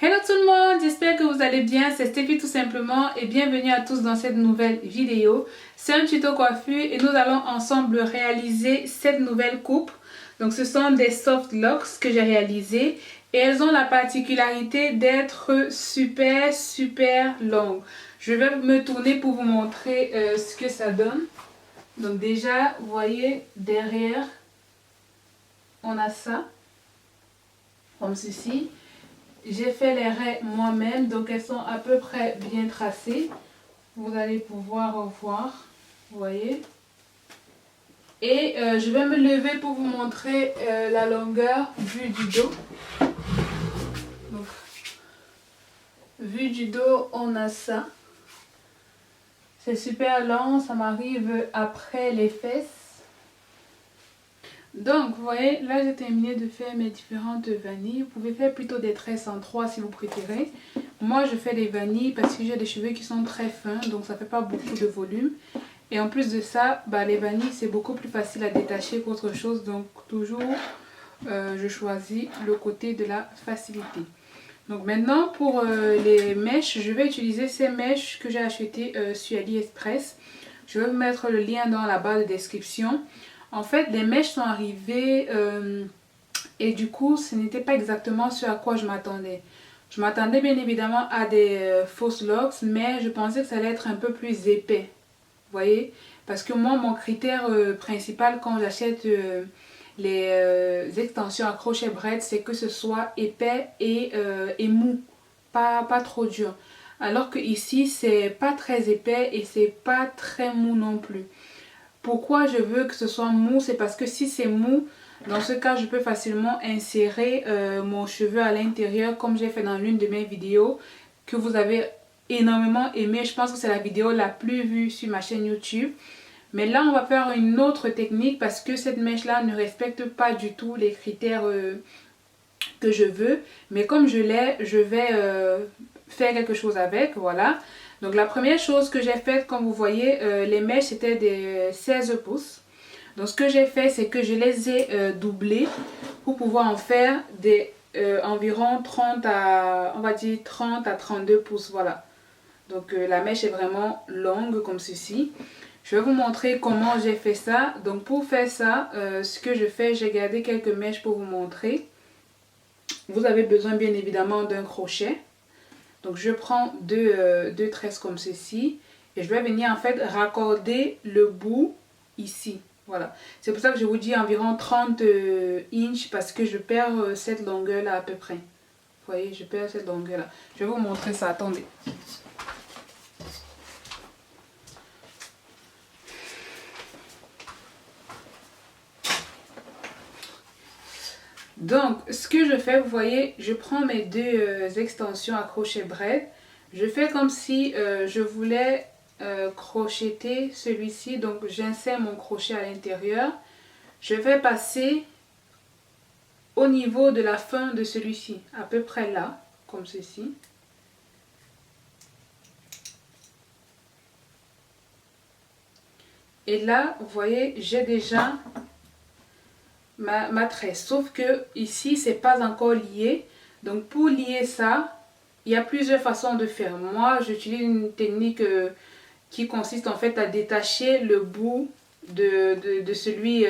Hello tout le monde, j'espère que vous allez bien, c'est Stéphie tout simplement et bienvenue à tous dans cette nouvelle vidéo. C'est un tuto coiffure et nous allons ensemble réaliser cette nouvelle coupe. Donc ce sont des soft locks que j'ai réalisées et elles ont la particularité d'être super longues. Je vais me tourner pour vous montrer ce que ça donne. Donc déjà, vous voyez derrière, on a ça, comme ceci. J'ai fait les raies moi-même, donc elles sont à peu près bien tracées. Vous allez pouvoir voir, vous voyez. Et je vais me lever pour vous montrer la longueur vue du dos. Donc, vue du dos, on a ça. C'est super long, ça m'arrive après les fesses. Donc, vous voyez, là j'ai terminé de faire mes différentes vanilles. Vous pouvez faire plutôt des tresses en 3 si vous préférez. Moi, je fais des vanilles parce que j'ai des cheveux qui sont très fins, donc ça ne fait pas beaucoup de volume. Et en plus de ça, les vanilles, c'est beaucoup plus facile à détacher qu'autre chose. Donc, toujours, je choisis le côté de la facilité. Donc maintenant, pour les mèches, je vais utiliser ces mèches que j'ai achetées sur AliExpress. Je vais vous mettre le lien dans la barre de description. En fait, les mèches sont arrivées et du coup, ce n'était pas exactement ce à quoi je m'attendais. Je m'attendais bien évidemment à des fausses locks, mais je pensais que ça allait être un peu plus épais. Vous voyez? Parce que moi, mon critère principal quand j'achète les extensions à crochet braid, c'est que ce soit épais et mou, pas trop dur. Alors que ici, c'est pas très épais et c'est pas très mou non plus. Pourquoi je veux que ce soit mou? C'est parce que si c'est mou, dans ce cas, je peux facilement insérer mon cheveu à l'intérieur comme j'ai fait dans l'une de mes vidéos que vous avez énormément aimé. Je pense que c'est la vidéo la plus vue sur ma chaîne YouTube. Mais là, on va faire une autre technique parce que cette mèche-là ne respecte pas du tout les critères que je veux. Mais comme je l'ai, je vais faire quelque chose avec, voilà. Donc la première chose que j'ai faite, comme vous voyez, les mèches c'était des 16 pouces. Donc ce que j'ai fait, c'est que je les ai doublées pour pouvoir en faire des environ 30 à, on va dire 30 à 32 pouces, voilà. Donc la mèche est vraiment longue comme ceci. Je vais vous montrer comment j'ai fait ça. Donc pour faire ça, ce que je fais, j'ai gardé quelques mèches pour vous montrer. Vous avez besoin bien évidemment d'un crochet. Donc je prends deux tresses comme ceci et je vais venir en fait raccorder le bout ici. Voilà. C'est pour ça que je vous dis environ 30 inches parce que je perds cette longueur là à peu près. Vous voyez, je perds cette longueur là. Je vais vous montrer ça, attendez. Donc, ce que je fais, vous voyez, je prends mes deux extensions à crochet braid. Je fais comme si je voulais crocheter celui-ci. Donc, j'insère mon crochet à l'intérieur. Je vais passer au niveau de la fin de celui-ci, à peu près là, comme ceci. Et là, vous voyez, j'ai déjà ma tresse, sauf que ici c'est pas encore lié. Donc pour lier ça, il y a plusieurs façons de faire. Moi j'utilise une technique qui consiste en fait à détacher le bout de celui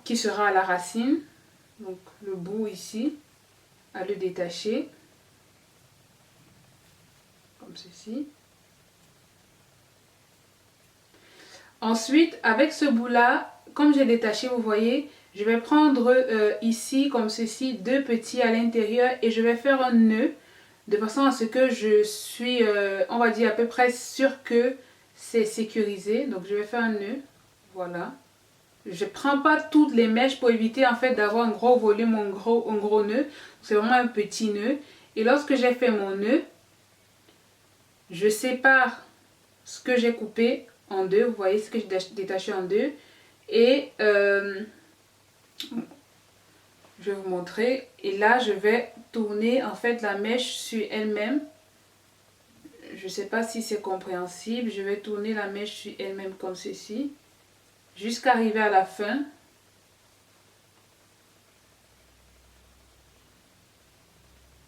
qui sera à la racine. Donc le bout ici, à le détacher comme ceci. Ensuite avec ce bout là, comme j'ai détaché, vous voyez, je vais prendre ici comme ceci deux petits à l'intérieur et je vais faire un nœud de façon à ce que je suis, on va dire à peu près sûr que c'est sécurisé. Donc je vais faire un nœud, voilà. Je ne prends pas toutes les mèches pour éviter en fait d'avoir un gros volume, un gros nœud. C'est vraiment un petit nœud. Et lorsque j'ai fait mon nœud, je sépare ce que j'ai coupé en deux. Vous voyez ce que j'ai détaché en deux. Et je vais vous montrer. Et là, je vais tourner en fait la mèche sur elle-même. Je ne sais pas si c'est compréhensible. Je vais tourner la mèche sur elle-même comme ceci. Jusqu'à arriver à la fin.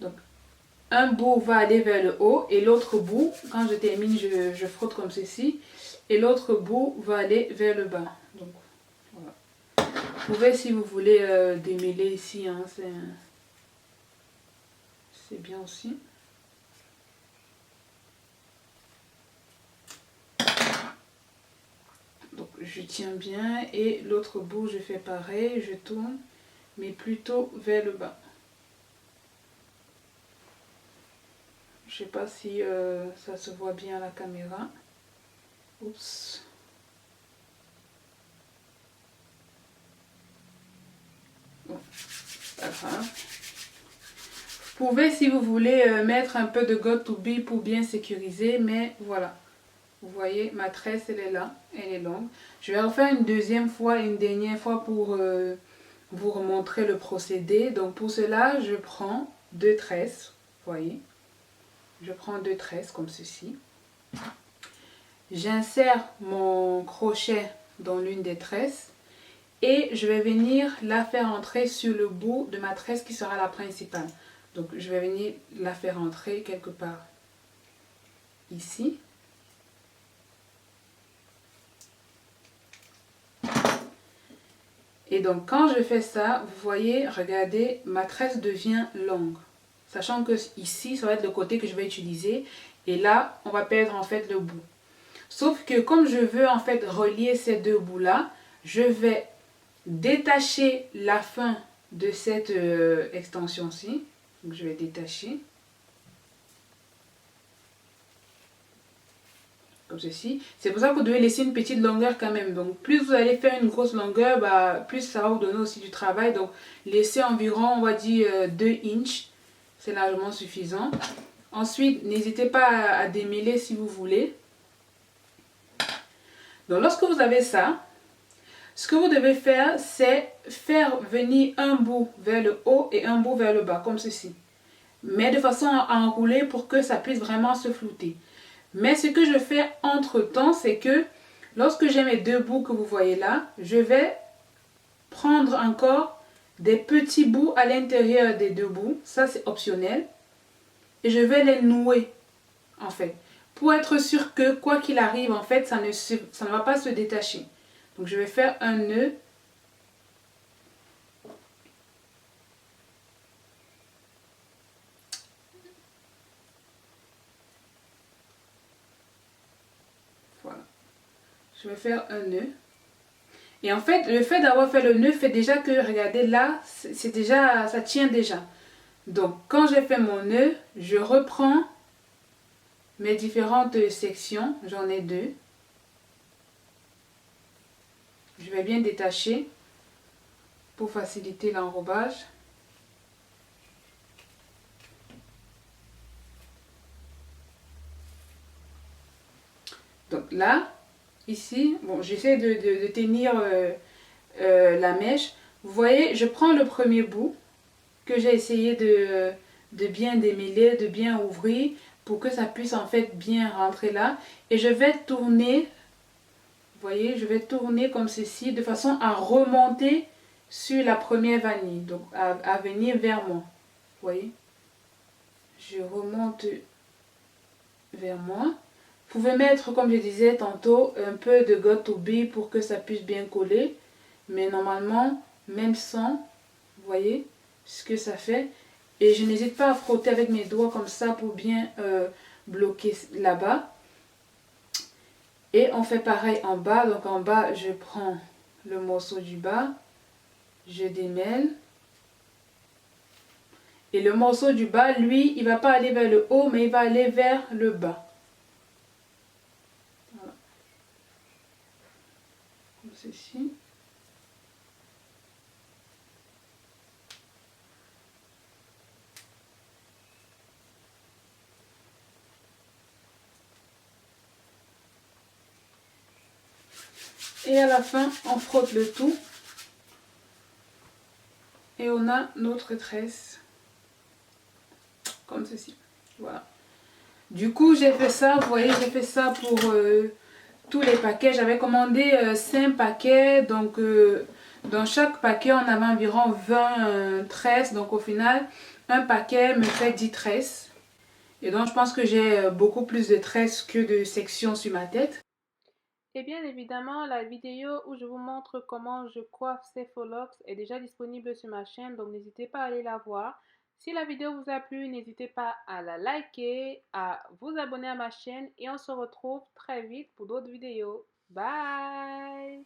Donc, un bout va aller vers le haut et l'autre bout, quand je termine, je frotte comme ceci. Et l'autre bout va aller vers le bas. Donc, voilà. Vous pouvez, si vous voulez, démêler ici, hein, c'est bien aussi. Donc, je tiens bien et l'autre bout, je fais pareil, je tourne, mais plutôt vers le bas. Je sais pas si ça se voit bien à la caméra. Oups. Bon, pas grave. Vous pouvez, si vous voulez, mettre un peu de Got2b pour bien sécuriser, mais voilà. Vous voyez, ma tresse, elle est là, elle est longue. Je vais refaire une deuxième fois, une dernière fois pour vous remontrer le procédé. Donc pour cela, je prends 2 tresses, vous voyez. Je prends 2 tresses comme ceci. J'insère mon crochet dans l'une des tresses et je vais venir la faire entrer sur le bout de ma tresse qui sera la principale. Donc je vais venir la faire entrer quelque part ici. Et donc quand je fais ça, vous voyez, regardez, ma tresse devient longue. Sachant que ici, ça va être le côté que je vais utiliser. Et là, on va perdre en fait le bout. Sauf que comme je veux en fait relier ces deux bouts-là, je vais détacher la fin de cette extension-ci. Donc je vais détacher. Comme ceci. C'est pour ça que vous devez laisser une petite longueur quand même. Donc plus vous allez faire une grosse longueur, bah, plus ça va vous donner aussi du travail. Donc laissez environ, on va dire 2 inches. C'est largement suffisant. Ensuite, n'hésitez pas à démêler si vous voulez. Donc lorsque vous avez ça, ce que vous devez faire, c'est faire venir un bout vers le haut et un bout vers le bas, comme ceci. Mais de façon à enrouler pour que ça puisse vraiment se flouter. Mais ce que je fais entre temps, c'est que lorsque j'ai mes 2 bouts que vous voyez là, je vais prendre encore des petits bouts à l'intérieur des 2 bouts. Ça, c'est optionnel. Et je vais les nouer, en fait. Pour être sûr que, quoi qu'il arrive, en fait, ça ne va pas se détacher. Donc, je vais faire un nœud. Voilà. Je vais faire un nœud. Et en fait, le fait d'avoir fait le nœud fait déjà que, regardez, là, c'est déjà, ça tient déjà. Donc, quand j'ai fait mon nœud, je reprends mes différentes sections. J'en ai 2. Je vais bien détacher pour faciliter l'enrobage. Donc là, ici, bon, j'essaie de tenir la mèche. Vous voyez, je prends le premier bout que j'ai essayé de bien démêler, de bien ouvrir pour que ça puisse en fait bien rentrer là. Et je vais tourner, vous voyez, je vais tourner comme ceci de façon à remonter sur la première vanille, donc à venir vers moi. Vous voyez, je remonte vers moi. Vous pouvez mettre, comme je disais tantôt, un peu de Got2b pour que ça puisse bien coller. Mais normalement, même sans, vous voyez ce que ça fait. Et je n'hésite pas à frotter avec mes doigts comme ça pour bien bloquer là-bas. Et on fait pareil en bas. Donc en bas, je prends le morceau du bas. Je démêle. Et le morceau du bas, lui, il ne va pas aller vers le haut, mais il va aller vers le bas. Voilà. Comme ceci. Et à la fin, on frotte le tout. Et on a notre tresse. Comme ceci. Voilà. Du coup, j'ai fait ça, vous voyez, j'ai fait ça pour tous les paquets. J'avais commandé 5 paquets. Donc, dans chaque paquet, on avait environ 20 tresses. Donc, au final, un paquet me fait 10 tresses. Et donc je pense que j'ai beaucoup plus de tresses que de sections sur ma tête. Et bien évidemment, la vidéo où je vous montre comment je coiffe ces faux locks est déjà disponible sur ma chaîne, donc n'hésitez pas à aller la voir. Si la vidéo vous a plu, n'hésitez pas à la liker, à vous abonner à ma chaîne et on se retrouve très vite pour d'autres vidéos. Bye!